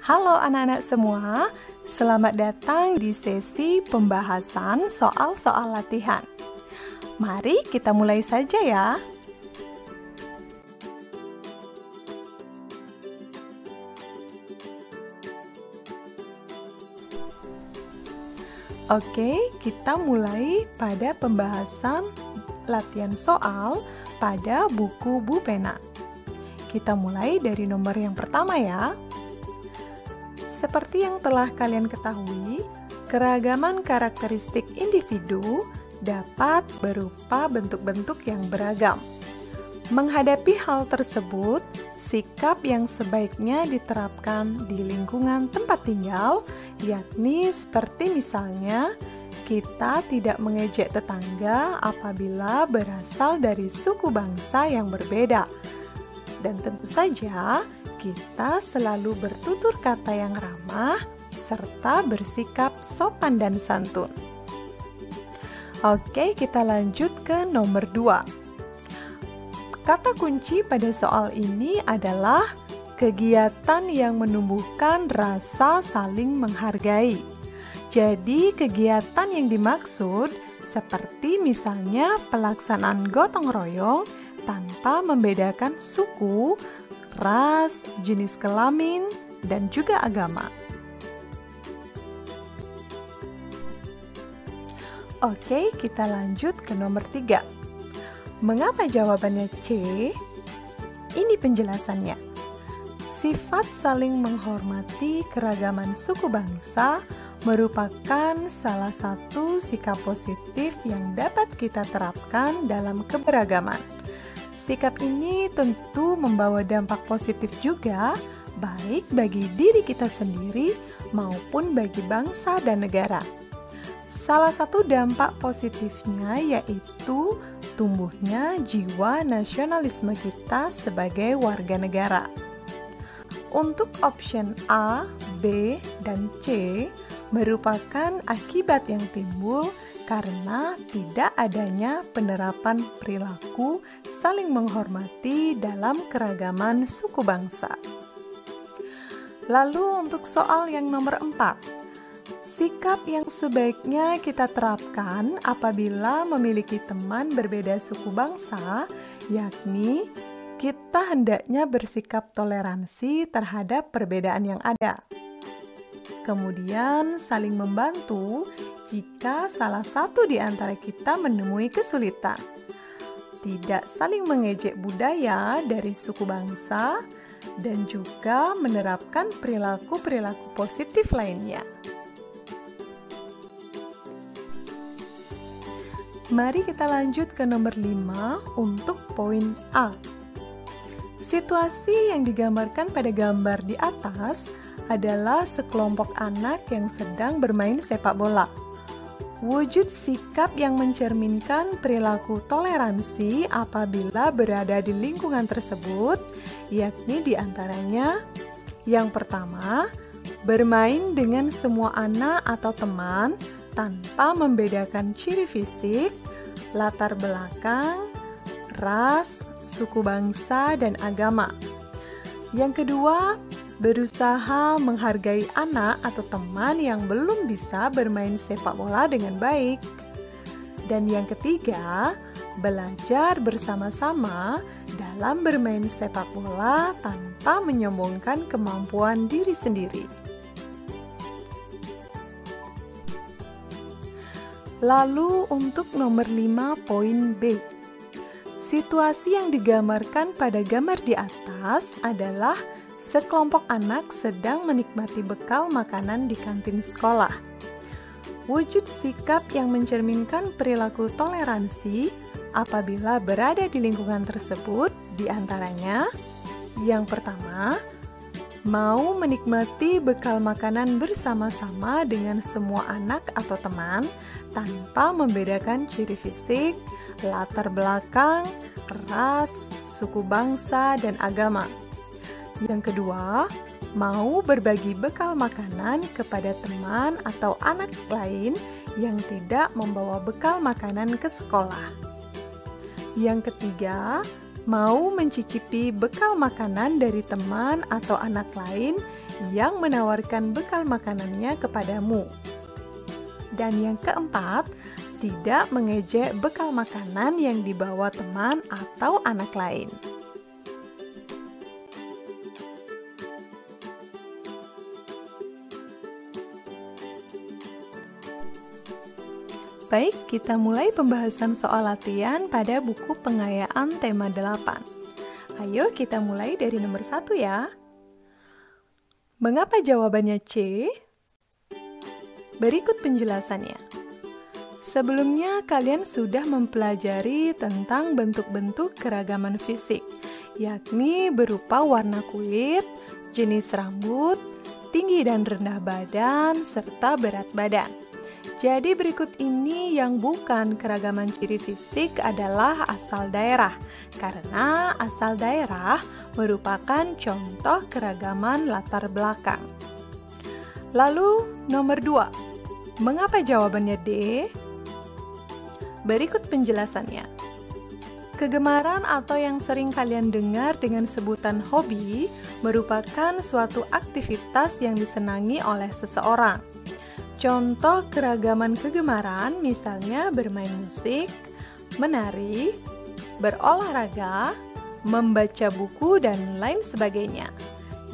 Halo anak-anak semua, selamat datang di sesi pembahasan soal-soal latihan. Mari kita mulai saja ya. Oke, kita mulai pada pembahasan latihan soal pada buku Bu Pena. Kita mulai dari nomor yang pertama ya. Seperti yang telah kalian ketahui, keragaman karakteristik individu dapat berupa bentuk-bentuk yang beragam. Menghadapi hal tersebut, sikap yang sebaiknya diterapkan di lingkungan tempat tinggal, yakni seperti misalnya, kita tidak mengejek tetangga apabila berasal dari suku bangsa yang berbeda. Dan tentu saja, kita selalu bertutur kata yang ramah, serta bersikap sopan dan santun. Oke, kita lanjut ke nomor 2. Kata kunci pada soal ini adalah kegiatan yang menumbuhkan rasa saling menghargai. Jadi, kegiatan yang dimaksud seperti misalnya pelaksanaan gotong royong tanpa membedakan suku, ras, jenis kelamin, dan juga agama. Oke, kita lanjut ke nomor 3. Mengapa jawabannya C? Ini penjelasannya. Sifat saling menghormati keragaman suku bangsa merupakan salah satu sikap positif yang dapat kita terapkan dalam keberagaman. Sikap ini tentu membawa dampak positif juga, baik bagi diri kita sendiri maupun bagi bangsa dan negara. Salah satu dampak positifnya yaitu tumbuhnya jiwa nasionalisme kita sebagai warga negara. Untuk option A, B, dan C merupakan akibat yang timbul karena tidak adanya penerapan perilaku saling menghormati dalam keragaman suku bangsa. Lalu untuk soal yang nomor 4. Sikap yang sebaiknya kita terapkan apabila memiliki teman berbeda suku bangsa, yakni kita hendaknya bersikap toleransi terhadap perbedaan yang ada. Kemudian saling membantu jika salah satu di antara kita menemui kesulitan. Tidak saling mengejek budaya dari suku bangsa dan juga menerapkan perilaku-perilaku positif lainnya. Mari kita lanjut ke nomor 5 untuk poin A. Situasi yang digambarkan pada gambar di atas adalah sekelompok anak yang sedang bermain sepak bola. Wujud sikap yang mencerminkan perilaku toleransi apabila berada di lingkungan tersebut, yakni diantaranya yang pertama, bermain dengan semua anak atau teman tanpa membedakan ciri fisik, latar belakang, ras, suku bangsa, dan agama. Yang kedua, berusaha menghargai anak atau teman yang belum bisa bermain sepak bola dengan baik. Dan yang ketiga, belajar bersama-sama dalam bermain sepak bola tanpa menyombongkan kemampuan diri sendiri. Lalu untuk nomor 5 poin B. Situasi yang digambarkan pada gambar di atas adalah sekelompok anak sedang menikmati bekal makanan di kantin sekolah. Wujud sikap yang mencerminkan perilaku toleransi apabila berada di lingkungan tersebut diantaranya yang pertama, mau menikmati bekal makanan bersama-sama dengan semua anak atau teman tanpa membedakan ciri fisik, latar belakang, ras, suku bangsa, dan agama. Yang kedua, mau berbagi bekal makanan kepada teman atau anak lain yang tidak membawa bekal makanan ke sekolah. Yang ketiga, mau mencicipi bekal makanan dari teman atau anak lain yang menawarkan bekal makanannya kepadamu. Dan yang keempat, tidak mengejek bekal makanan yang dibawa teman atau anak lain. Baik, kita mulai pembahasan soal latihan pada buku pengayaan tema 8. Ayo kita mulai dari nomor 1 ya. Mengapa jawabannya C? Berikut penjelasannya. Sebelumnya kalian sudah mempelajari tentang bentuk-bentuk keragaman fisik, yakni berupa warna kulit, jenis rambut, tinggi dan rendah badan, serta berat badan. Jadi berikut ini yang bukan keragaman ciri fisik adalah asal daerah, karena asal daerah merupakan contoh keragaman latar belakang. Lalu nomor 2, mengapa jawabannya D? Berikut penjelasannya. Kegemaran atau yang sering kalian dengar dengan sebutan hobi merupakan suatu aktivitas yang disenangi oleh seseorang. Contoh keragaman kegemaran misalnya bermain musik, menari, berolahraga, membaca buku, dan lain sebagainya.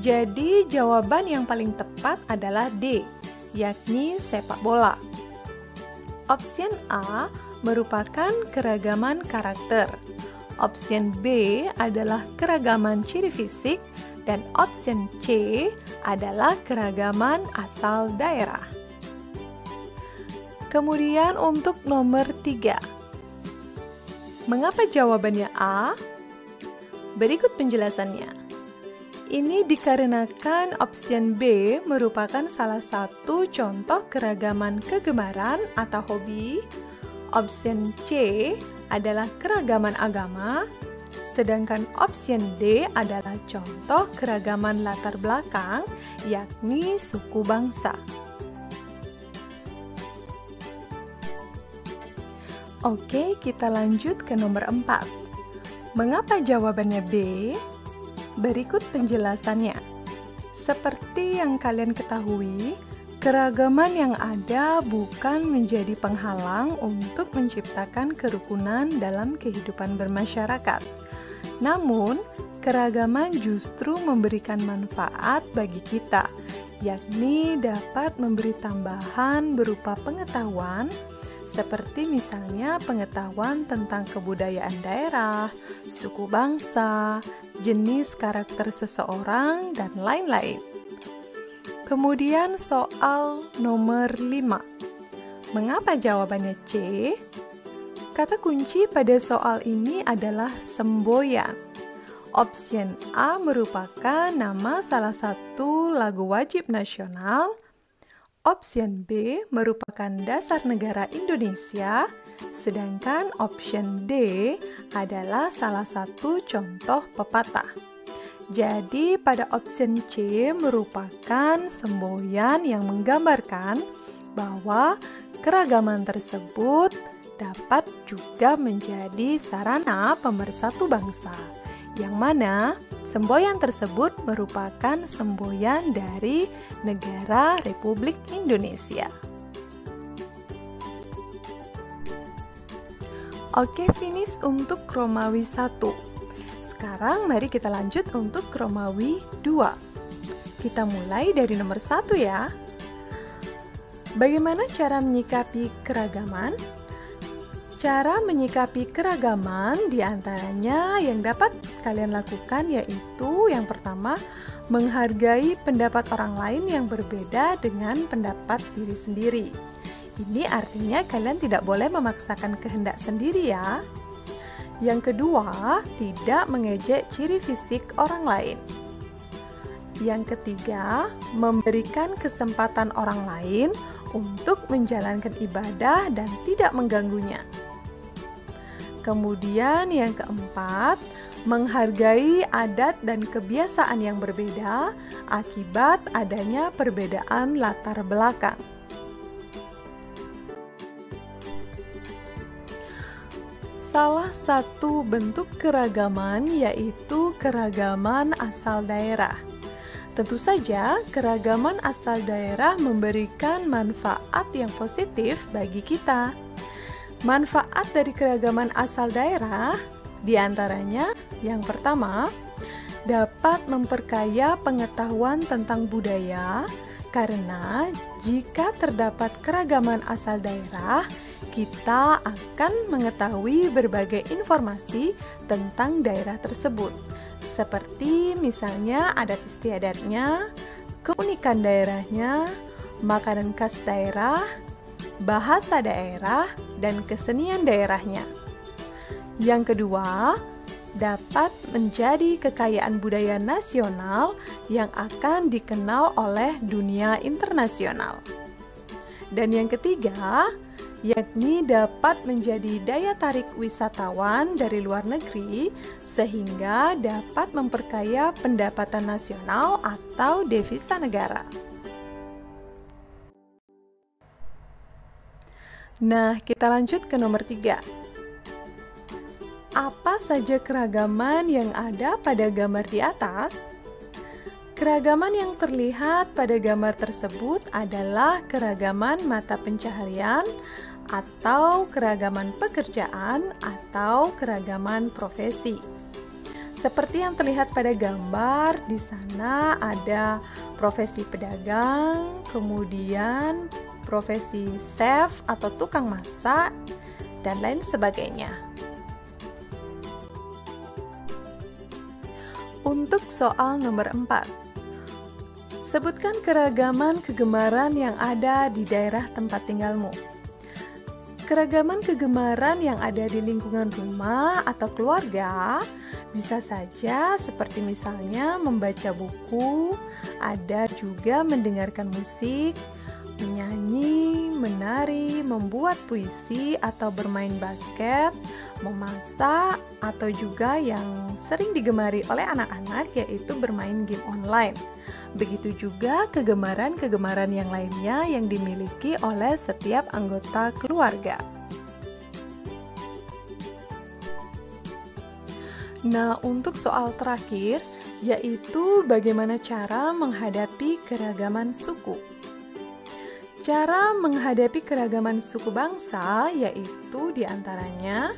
Jadi jawaban yang paling tepat adalah D, yakni sepak bola. Option A merupakan keragaman karakter. Option B adalah keragaman ciri fisik, dan option C adalah keragaman asal daerah. Kemudian untuk nomor 3. Mengapa jawabannya A? Berikut penjelasannya. Ini dikarenakan option B merupakan salah satu contoh keragaman kegemaran atau hobi. Option C adalah keragaman agama, sedangkan option D adalah contoh keragaman latar belakang, yakni suku bangsa. Oke, kita lanjut ke nomor 4. Mengapa jawabannya B? Berikut penjelasannya. Seperti yang kalian ketahui, keragaman yang ada bukan menjadi penghalang untuk menciptakan kerukunan dalam kehidupan bermasyarakat. Namun, keragaman justru memberikan manfaat bagi kita, yakni dapat memberi tambahan berupa pengetahuan, seperti misalnya pengetahuan tentang kebudayaan daerah, suku bangsa, jenis karakter seseorang, dan lain-lain. Kemudian soal nomor 5. Mengapa jawabannya C? Kata kunci pada soal ini adalah semboyan. Option A merupakan nama salah satu lagu wajib nasional. Option B merupakan dasar negara Indonesia, sedangkan option D adalah salah satu contoh pepatah. Jadi pada option C merupakan semboyan yang menggambarkan bahwa keragaman tersebut dapat juga menjadi sarana pemersatu bangsa, yang mana semboyan tersebut merupakan semboyan dari negara Republik Indonesia. Oke, finish untuk Romawi 1. Sekarang mari kita lanjut untuk Romawi 2. Kita mulai dari nomor 1 ya. Bagaimana cara menyikapi keragaman? Cara menyikapi keragaman diantaranya yang dapat kalian lakukan yaitu yang pertama, menghargai pendapat orang lain yang berbeda dengan pendapat diri sendiri. Ini artinya kalian tidak boleh memaksakan kehendak sendiri ya. Yang kedua, tidak mengejek ciri fisik orang lain. Yang ketiga, memberikan kesempatan orang lain untuk menjalankan ibadah dan tidak mengganggunya. Kemudian yang keempat, menghargai adat dan kebiasaan yang berbeda akibat adanya perbedaan latar belakang. Salah satu bentuk keragaman yaitu keragaman asal daerah. Tentu saja, keragaman asal daerah memberikan manfaat yang positif bagi kita. Manfaat dari keragaman asal daerah diantaranya yang pertama, dapat memperkaya pengetahuan tentang budaya karena jika terdapat keragaman asal daerah, kita akan mengetahui berbagai informasi tentang daerah tersebut. Seperti misalnya adat istiadatnya, keunikan daerahnya, makanan khas daerah, bahasa daerah, dan kesenian daerahnya. Yang kedua, dapat menjadi kekayaan budaya nasional yang akan dikenal oleh dunia internasional. Dan yang ketiga, yakni dapat menjadi daya tarik wisatawan dari luar negeri sehingga dapat memperkaya pendapatan nasional atau devisa negara. Nah, kita lanjut ke nomor 3. Apa saja keragaman yang ada pada gambar di atas? Keragaman yang terlihat pada gambar tersebut adalah keragaman mata pencaharian atau keragaman pekerjaan atau keragaman profesi. Seperti yang terlihat pada gambar, di sana ada profesi pedagang, kemudian profesi chef atau tukang masak, dan lain sebagainya. Untuk soal nomor 4, sebutkan keragaman kegemaran yang ada di daerah tempat tinggalmu. Keragaman kegemaran yang ada di lingkungan rumah atau keluarga bisa saja seperti misalnya membaca buku, ada juga mendengarkan musik, menyanyi, menari, membuat puisi atau bermain basket, memasak, atau juga yang sering digemari oleh anak-anak yaitu bermain game online. Begitu juga kegemaran-kegemaran yang lainnya yang dimiliki oleh setiap anggota keluarga. Nah, untuk soal terakhir, yaitu bagaimana cara menghadapi keragaman suku. Cara menghadapi keragaman suku bangsa yaitu diantaranya,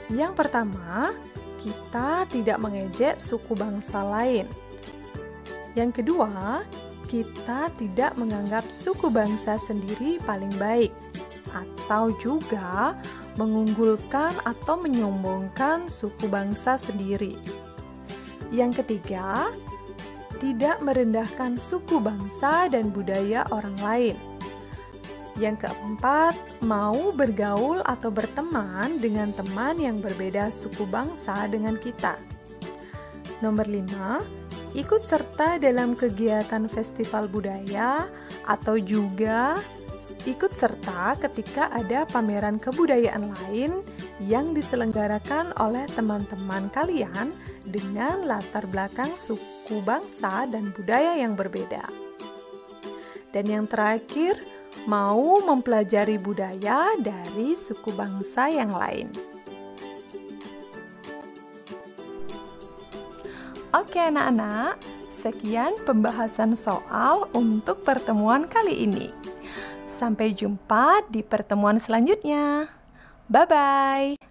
yang pertama, kita tidak mengejek suku bangsa lain. Yang kedua, kita tidak menganggap suku bangsa sendiri paling baik, atau juga mengunggulkan atau menyombongkan suku bangsa sendiri. Yang ketiga, tidak merendahkan suku bangsa dan budaya orang lain. Yang keempat, mau bergaul atau berteman dengan teman yang berbeda suku bangsa dengan kita. Nomor 5, ikut serta dalam kegiatan festival budaya atau juga ikut serta ketika ada pameran kebudayaan lain yang diselenggarakan oleh teman-teman kalian dengan latar belakang suku bangsa dan budaya yang berbeda. Dan yang terakhir, mau mempelajari budaya dari suku bangsa yang lain. Oke anak-anak, sekian pembahasan soal untuk pertemuan kali ini. Sampai jumpa di pertemuan selanjutnya. Bye-bye.